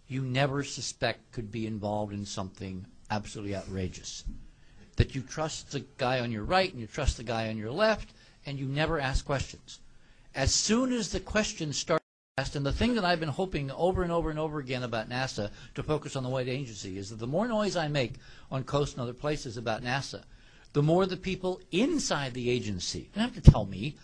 you never suspect could be involved in something absolutely outrageous. That you trust the guy on your right and you trust the guy on your left, and you never ask questions. As soon as the questions start asked, and the thing that I've been hoping over and over and over again about NASA to focus on the white agency is that the more noise I make on Coast and other places about NASA, the more the people inside the agency, they don't have to tell me,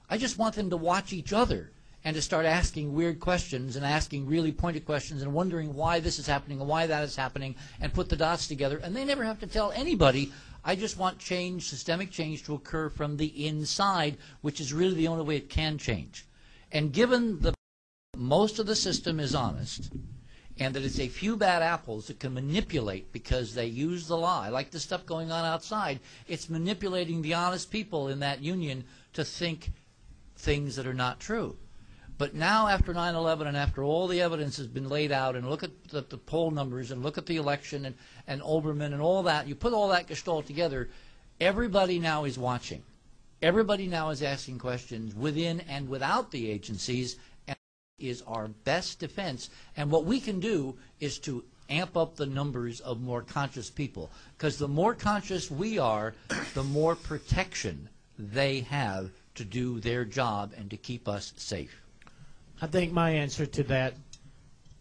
I just want them to watch each other and to start asking weird questions and asking really pointed questions and wondering why this is happening and why that is happening and put the dots together. And they never have to tell anybody. I just want change, systemic change, to occur from the inside, which is really the only way it can change. And given the most of the system is honest, and that it's a few bad apples that can manipulate because they use the lie, like the stuff going on outside, it's manipulating the honest people in that union to think things that are not true. But now, after 9/11 and after all the evidence has been laid out, and look at the poll numbers and look at the election and Oberman and all that, you put all that gestalt together, everybody now is watching. Everybody now is asking questions within and without the agencies, and that is our best defense. And what we can do is to amp up the numbers of more conscious people, because the more conscious we are, the more protection they have to do their job and to keep us safe. I think my answer to that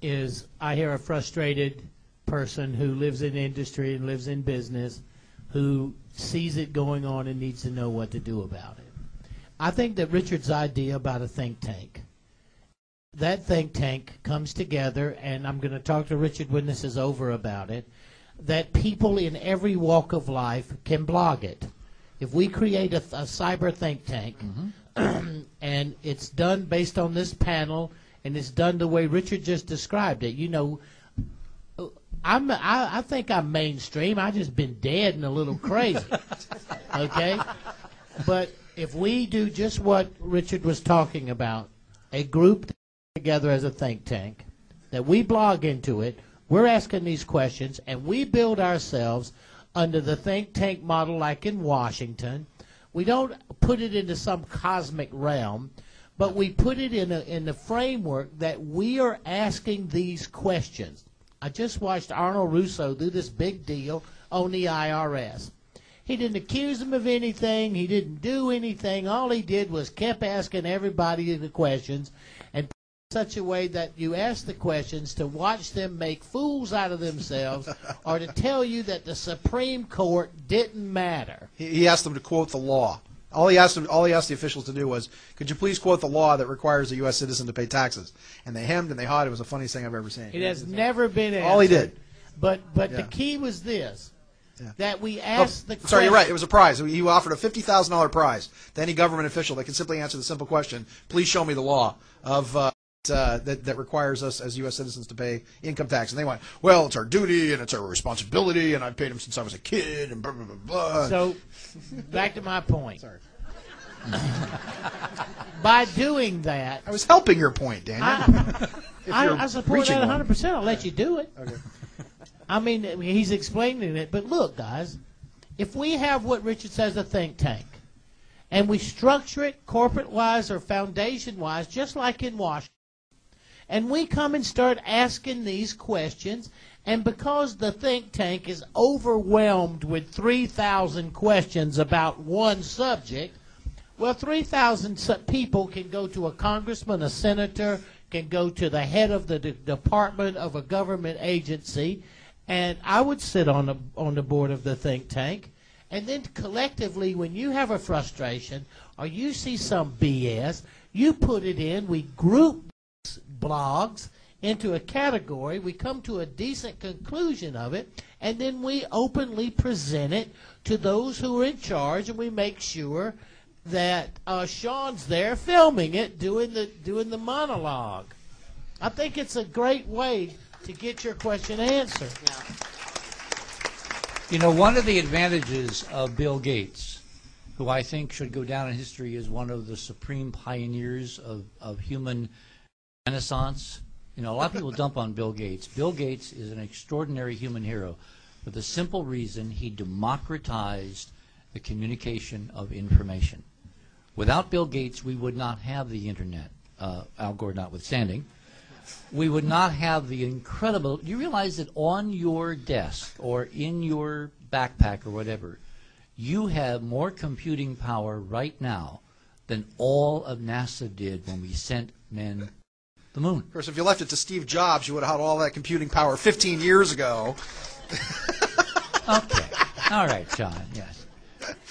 is I hear a frustrated person who lives in industry and lives in business who sees it going on and needs to know what to do about it. I think that Richard's idea about a think tank, that think tank comes together, and I'm going to talk to Richard when this is over about it, that people in every walk of life can blog it. If we create a cyber think tank, and it's done based on this panel, and it's done the way Richard just described it. You know, I think I'm mainstream. I've just been dead and a little crazy, okay? But if we do just what Richard was talking about, a group together as a think tank, that we blog into it, we're asking these questions, and we build ourselves under the think tank model like in Washington. We don't put it into some cosmic realm, but we put it in the framework that we are asking these questions. I just watched Arnold Russo do this big deal on the IRS. He didn't accuse them of anything. He didn't do anything. All he did was kept asking everybody the questions, and such a way that you ask the questions to watch them make fools out of themselves or to tell you that the Supreme Court didn't matter. He asked them to quote the law. All he asked the officials to do was, could you please quote the law that requires a U.S. citizen to pay taxes? And they hemmed and they hawed. It was the funniest thing I've ever seen. It has never been answered. All he did. But the key was this, that we asked the question. Sorry, you're right. It was a prize. He offered a $50,000 prize to any government official that can simply answer the simple question, please show me the law of that requires us as U.S. citizens to pay income tax. And they went, well, it's our duty and it's our responsibility, and I've paid them since I was a kid, and blah, blah, blah, blah. So, back to my point. Sorry. By doing that, I was helping your point, Daniel. I support that 100%. I'll let you do it. Okay. I mean, he's explaining it. But look, guys, if we have what Richard says, a think tank, and we structure it corporate-wise or foundation-wise, just like in Washington, and we come and start asking these questions, and because the think tank is overwhelmed with 3,000 questions about one subject, well, 3,000 people can go to a congressman, a senator, can go to the head of the department of a government agency, and I would sit on the board of the think tank, and then collectively, when you have a frustration or you see some BS, you put it in, we group blogs into a category, we come to a decent conclusion of it, and then we openly present it to those who are in charge, and we make sure that Sean's there filming it, doing the monologue. I think it's a great way to get your question answered. You know, one of the advantages of Bill Gates, who I think should go down in history as one of the supreme pioneers of human renaissance. You know, a lot of people dump on Bill Gates. Bill Gates is an extraordinary human hero for the simple reason he democratized the communication of information. Without Bill Gates, we would not have the internet, Al Gore notwithstanding. we would not have the incredible. Do you realize that on your desk or in your backpack or whatever, you have more computing power right now than all of NASA did when we sent men to the moon? Of course, if you left it to Steve Jobs, you would have had all that computing power 15 years ago. Okay. All right, John. Yes.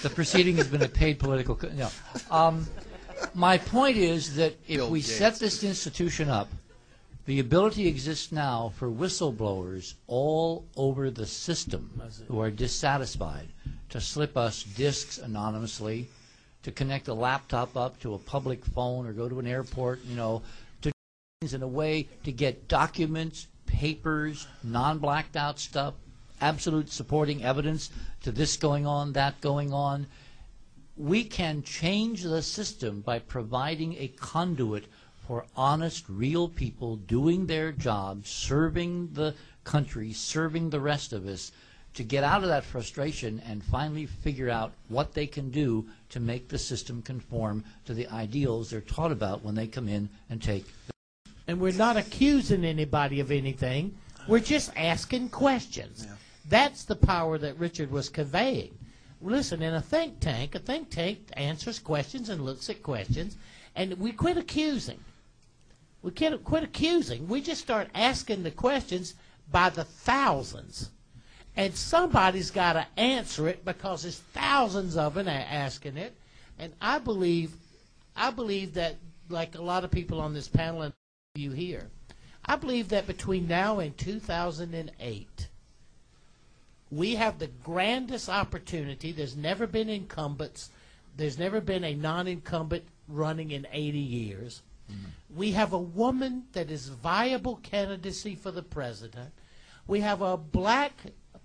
The proceeding has been a paid political. No. My point is that if Bill we Gates. set this institution up, the ability exists now for whistleblowers all over the system who are dissatisfied to slip us disks anonymously, to connect a laptop up to a public phone or go to an airport, to do things in a way to get documents, papers, non-blacked out stuff, absolute supporting evidence to this going on, that going on. We can change the system by providing a conduit for honest, real people doing their jobs, serving the country, serving the rest of us, to get out of that frustration and finally figure out what they can do to make the system conform to the ideals they're taught about when they come in and take. And we're not accusing anybody of anything. We're just asking questions. Yeah. That's the power that Richard was conveying. Listen, in a think tank answers questions and looks at questions, and we quit accusing. We can't quit accusing. We just start asking the questions by the thousands. And somebody's got to answer it because there's thousands of them asking it. And I believe that, like a lot of people on this panel and you here, I believe that between now and 2008, we have the grandest opportunity. There's never been incumbents. There's never been a non-incumbent running in 80 years. Mm-hmm. We have a woman that is viable candidacy for the president. We have a black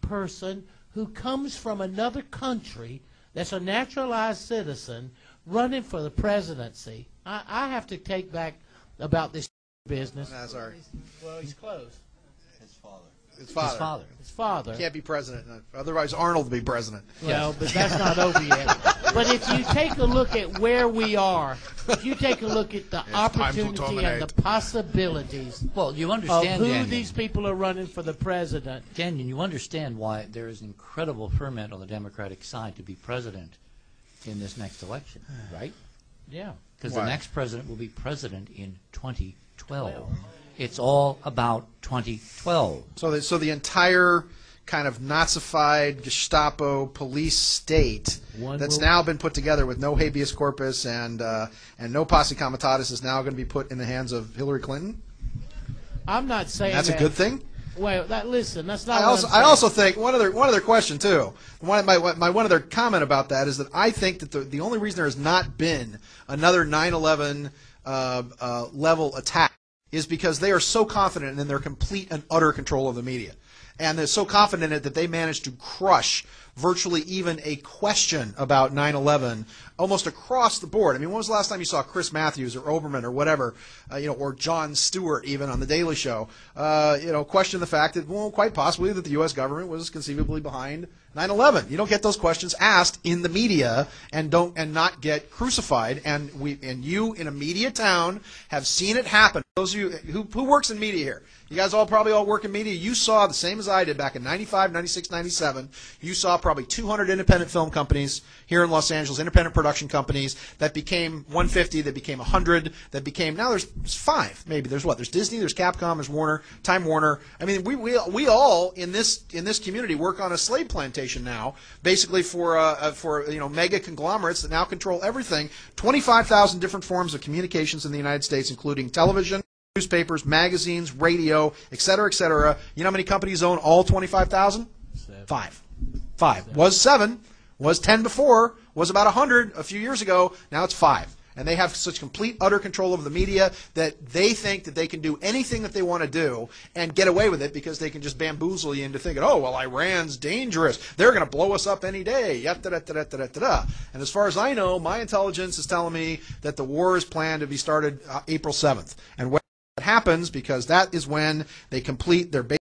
person who comes from another country that's a naturalized citizen running for the presidency. I have to take back about this business. That's our, Well, he's close. his father. His father. Can't be president. Otherwise, Arnold would be president. Well, but that's not over yet. But if you take a look at where we are, if you take a look at the time to opportunity and terminate. the possibilities Well, you of understand, who Daniel. these people are running for the president. Daniel, you understand why there is incredible ferment on the Democratic side to be president in this next election, right? Yeah. Because Why? the next president will be president in 2012. It's all about 2012. So the entire kind of Nazified Gestapo police state that's now been put together with no habeas corpus and no posse comitatus is now going to be put in the hands of Hillary Clinton. I'm not saying That's a good thing. Well, listen, that's not. I also think one other question too. One other comment about that is that I think that the only reason there has not been another 9/11 level attack is because they are so confident in their complete and utter control of the media. And they're so confident in it that they managed to crush virtually even a question about 9/11 almost across the board. I mean, when was the last time you saw Chris Matthews or Oberman or whatever, or Jon Stewart even on The Daily Show, question the fact that, well, quite possibly that the U.S. government was conceivably behind 9/11. You don't get those questions asked in the media and not get crucified. And you in a media town have seen it happen. Those of you who works in media here, you guys probably all work in media. You saw the same as I did back in 95, 96, 97. You saw probably 200 independent film companies here in Los Angeles, independent production companies that became 150, that became 100, that became, now there's 5 maybe. There's what? There's Disney, there's Capcom, there's Warner, Time Warner. I mean, we all in this community work on a slave plantation now, basically for mega conglomerates that now control everything. 25,000 different forms of communications in the United States, including television, newspapers, magazines, radio, et cetera, et cetera. You know how many companies own all 25,000? 5. Was 7. Was 10 before. Was about 100 a few years ago. Now it's 5. And they have such complete, utter control over the media that they think that they can do anything that they want to do and get away with it because they can just bamboozle you into thinking, oh, well, Iran's dangerous. They're going to blow us up any day. And as far as I know, my intelligence is telling me that the war is planned to be started April 7th. And when that happens, because that is when they complete their